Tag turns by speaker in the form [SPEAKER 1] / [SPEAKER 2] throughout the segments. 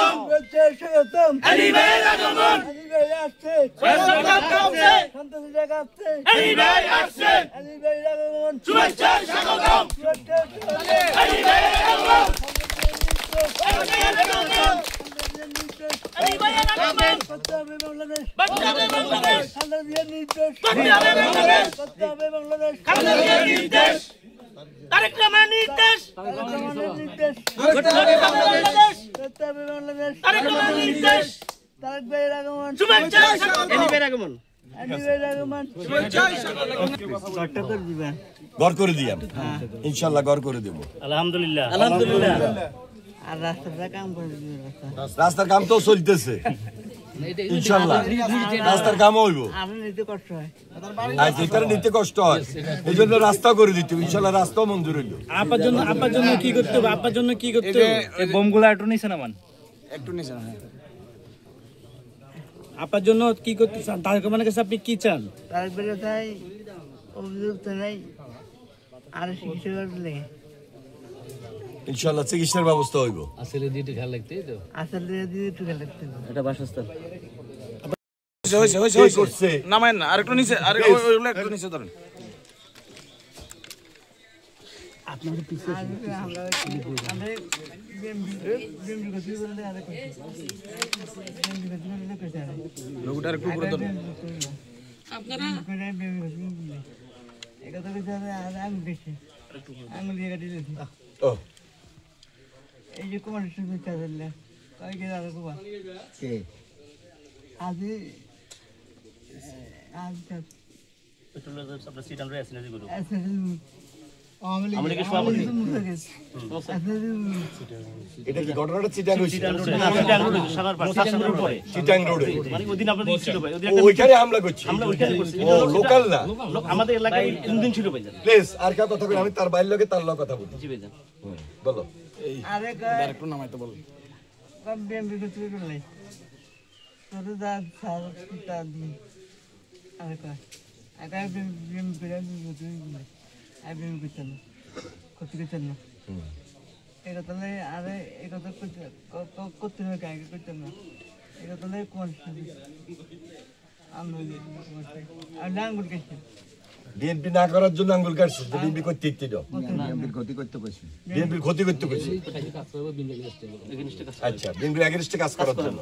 [SPEAKER 1] স্বাগতম
[SPEAKER 2] স্বাগতম
[SPEAKER 1] আলী ভাইয়ের আগমন
[SPEAKER 2] আলী ভাই আসছে সন্তোষী জায়গা আসছে
[SPEAKER 1] আলী ভাই আসছে
[SPEAKER 2] আলী ভাইয়ের আগমন
[SPEAKER 1] শুভেচ্ছা স্বাগতম আলী ভাইয়ের আগমন আলী ভাইয়ের আগমন
[SPEAKER 2] বাংলাদেশ
[SPEAKER 1] বাঁচাবে বাংলাদেশ
[SPEAKER 2] খালেদা জিয়ার নির্দেশ
[SPEAKER 1] বাঁচাবে বাংলাদেশ
[SPEAKER 2] বাঁচাবে বাংলাদেশ
[SPEAKER 1] খালেদা জিয়ার নির্দেশ তারেক রহমানের নির্দেশ
[SPEAKER 2] নির্দেশ
[SPEAKER 1] বাঁচাবে বাংলাদেশ
[SPEAKER 2] বাঁচাবে বাংলাদেশ
[SPEAKER 1] তারেক রহমানের নির্দেশ
[SPEAKER 2] তারেক ভাইয়ের আগমন
[SPEAKER 1] শুভেচ্ছা স্বাগতম
[SPEAKER 2] আলী ভাইয়ের আগমন
[SPEAKER 1] শুভেচ্ছা স্বাগতম
[SPEAKER 2] ঘরটা করে দিবেন
[SPEAKER 3] গড় করে দিয়াম ইনশাআল্লাহ গড় করে দেব
[SPEAKER 1] আলহামদুলিল্লাহ
[SPEAKER 2] আর রাস্তাটা কাম করে দিবেন
[SPEAKER 3] রাস্তার কাম তো চলতেছে ইনশাআল্লাহ রাস্তার কাম হইব
[SPEAKER 2] আপনি নিতে কষ্ট হয়
[SPEAKER 3] আর যেখানে নিতে কষ্ট হয় এই জন্য রাস্তা করে দিতে ইনশাআল্লাহ রাস্তাও মঞ্জুর হইল
[SPEAKER 4] আপার জন্য কি করতে হবে আপার জন্য কি করতে হবে এই বোমগুলো একটু নিছে না মান
[SPEAKER 5] একটু নিচে না
[SPEAKER 4] আপার জন্য কি করতে চান তার মানে কাছে আপনি কি চান
[SPEAKER 2] তারেক ভাইয়ের তাই অভিযোগ তো নাই আর চিকিৎসা করলে
[SPEAKER 3] ইনশাআল্লাহ চিকিৎসার ব্যবস্থা হইব
[SPEAKER 2] আসলে দিয়ে একটু খেয়াল রাখতে
[SPEAKER 4] এটা বাসস্থান
[SPEAKER 3] হইছে করছে
[SPEAKER 5] নামায় না আরেকটু নিচে ওইগুলো একটু নিচে ধরেন
[SPEAKER 2] আপনাদের পিছে আমরা
[SPEAKER 5] লোকটা একটু উপরে ধরেন
[SPEAKER 2] আপনারা একথা কথা আঙুল দেখছি আঙুল দিয়ে কাটি দিয়েছি
[SPEAKER 3] ও
[SPEAKER 2] এই যে কুমার শুভেচ্ছা দিলে কয়েক আরো কুমার আজি
[SPEAKER 3] এটা কি ঘটনাটা চিটাং হইছে চিটাং রোডে
[SPEAKER 1] মানে ওই দিন আপনাদের ছিল ভাই
[SPEAKER 3] ওইখানে হামলা করছি
[SPEAKER 1] আমরা ওইখানে করছি
[SPEAKER 3] ও লোকাল না
[SPEAKER 1] আমাদের এলাকায় দিন ছিল ভাই
[SPEAKER 3] প্লিজ আর কা কথা কই আমি তার বাইর লগে তার লগে কথা বলি
[SPEAKER 1] জি ভাই
[SPEAKER 3] বলো
[SPEAKER 2] আরে
[SPEAKER 5] একটু নামাইতে বল
[SPEAKER 2] কম বিএমপি করতে করলে তোর যা সার তা দিন আরে কয় আগে বিএমপি করতে করলে আই বিএমপি করতে না করতে না এটা তাহলে আরে এটা তো করতে হবে আগে করতে না এটা তাহলে কোন আমি আঙ্গুল গেছি
[SPEAKER 3] বিএনপি না করার জন্য আঙ্গুল কাটছে বিএনপি করতে ইচ্ছে দাও বিএনপির ক্ষতি করতে কইছি আচ্ছা বিএনপি এগেইনস্টে কাজ করার জন্য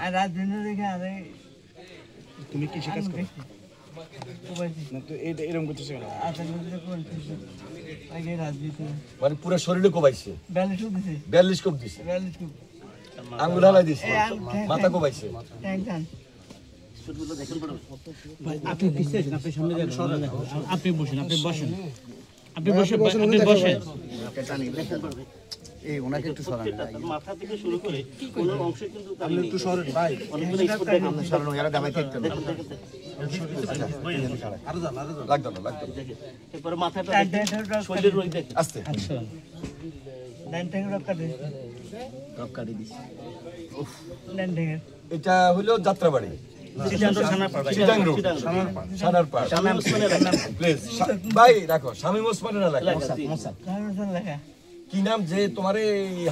[SPEAKER 2] আর রাজধানী দেখে আরে
[SPEAKER 5] তুমি কি কাজ করো না তো এটা এরকম করতেছ কেন
[SPEAKER 2] আগে রাজনীতি
[SPEAKER 3] মানে পুরো শরীরে কোবাইছে
[SPEAKER 2] 42
[SPEAKER 3] কোপ দিছে
[SPEAKER 2] 42
[SPEAKER 3] আঙ্গুল হালাই দিছে মাথা কোবাইছে
[SPEAKER 2] টেনশন
[SPEAKER 4] আপনি পিছে আছেন আপনি সামনে যান আপনি বসেন
[SPEAKER 6] এই ওনাকে একটু সরান
[SPEAKER 1] মাথা থেকে শুরু করে কোন অংশে কিন্তু
[SPEAKER 6] আপনি একটু সরেন ভাই
[SPEAKER 1] অনেকগুলো স্পট দেখেন
[SPEAKER 6] আপনি সরান এরা দাবাই থাকতে
[SPEAKER 3] লাগতো না
[SPEAKER 1] এরপরে মাথাটা শরীরের রোগ দেখেন
[SPEAKER 3] আস্তে
[SPEAKER 2] ডান ট্যাঙ্ক রক্কা দে
[SPEAKER 6] রক কাটি দিছি
[SPEAKER 3] এটা হলো যাত্রাবাড়ি চিটাং রোড সানারপাড় প্লিজ ভাই রাখো শামীম ওসমানের এলাকা
[SPEAKER 2] লেখা
[SPEAKER 3] কি নাম যে তোমারে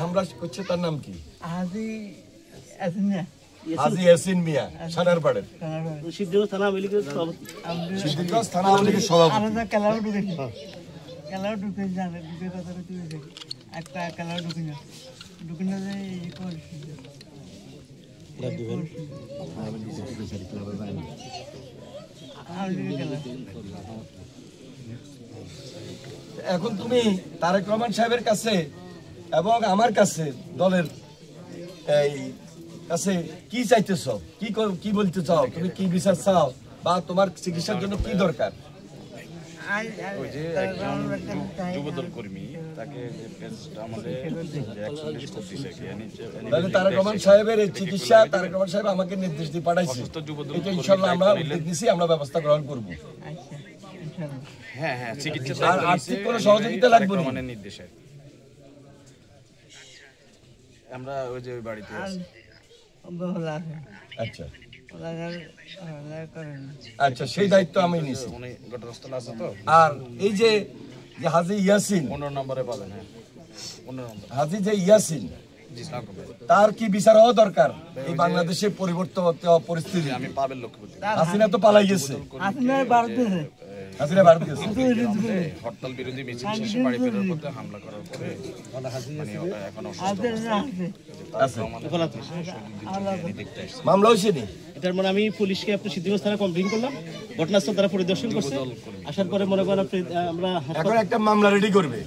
[SPEAKER 3] হামলা করছে তার নাম কি
[SPEAKER 2] আজি আসিনা
[SPEAKER 3] হাজী ইয়াসিন মিয়া সানারপাড়ের
[SPEAKER 1] সিদ্ধিগঞ্জ থানা আওয়ামী লীগের সভাপতি
[SPEAKER 3] সিদ্ধিগঞ্জ থানা আওয়ামী লীগের সভাপতি
[SPEAKER 2] আমরা কালাও ঢুকেছি কালাও ঢুকে জানে ঢুকে কথা কইতে হইছে একটা কালাও ঢুকে না যে এই করছি
[SPEAKER 3] এখন তুমি তারেক রহমান সাহেবের কাছে এবং আমার কাছে দলের এই কাছে কি চাইতেছো কি বলতে চাও তুমি কি বিচার চাও বা তোমার চিকিৎসার জন্য কি দরকার
[SPEAKER 5] ওই যে একজন যুবদল কর্মী তাকে যে পেজটা আমাদের 41 কোটি টাকা নিচে
[SPEAKER 3] তাহলে তারেক রহমান সাহেবের এই চিকিৎসা তারেক রহমান সাহেব আমাকে নির্দেশ দিয়ে পাঠাইছে এটা ইনশাআল্লাহ আমরা উদ্যোগ নিছি আমরা ব্যবস্থা গ্রহণ করব
[SPEAKER 2] আচ্ছা ইনশাআল্লাহ
[SPEAKER 5] হ্যাঁ চিকিৎসা
[SPEAKER 3] আর আর্থিক কোনো সহযোগিতা লাগবে না
[SPEAKER 5] মানে নির্দেশে আমরা ওই যে বাড়িতে আছি
[SPEAKER 3] আচ্ছা আচ্ছা সেই দায়িত্ব আমি নিছি
[SPEAKER 5] উনি ঘটনাস্থলে আছে তো
[SPEAKER 3] আর এই যে হাজী ইয়াসিন
[SPEAKER 5] 15 নম্বরে পাবেন হ্যাঁ
[SPEAKER 3] হাজি যে ইয়াসিন তার কি বিচার হওয়া দরকার এই বাংলাদেশের পরিবর্তন পরিস্থিতি?
[SPEAKER 5] আমি পাবেন লক্ষ্য করতে
[SPEAKER 3] হাসিনা তো পালাই গেছে,
[SPEAKER 2] আপনার বাড়িতে
[SPEAKER 3] হাসিনা ভারত গেছে।
[SPEAKER 5] হরতাল বিরোধী মিছিল শেষে বাড়ি ফেরার পথে হামলা করার পরে মানে এখন
[SPEAKER 3] আছে মামলা হয়েছে নি?
[SPEAKER 1] এটার মানে আমি পুলিশকে আপনি সিদ্ধিগঞ্জ থানায় কমপ্লেইন করলাম, ঘটনাস্থল তারা পরিদর্শন করছে, আসার পরে মনে করেন আপনি আমরা
[SPEAKER 3] এখন একটা মামলা রেডি করবে,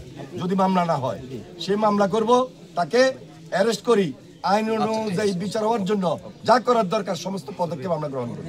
[SPEAKER 3] যদি মামলা না হয় সে মামলা করব, তাকে অ্যারেস্ট করি, আইন অনুযায়ী বিচার হওয়ার জন্য যা করার দরকার সমস্ত পদক্ষেপ আমরা গ্রহণ করি।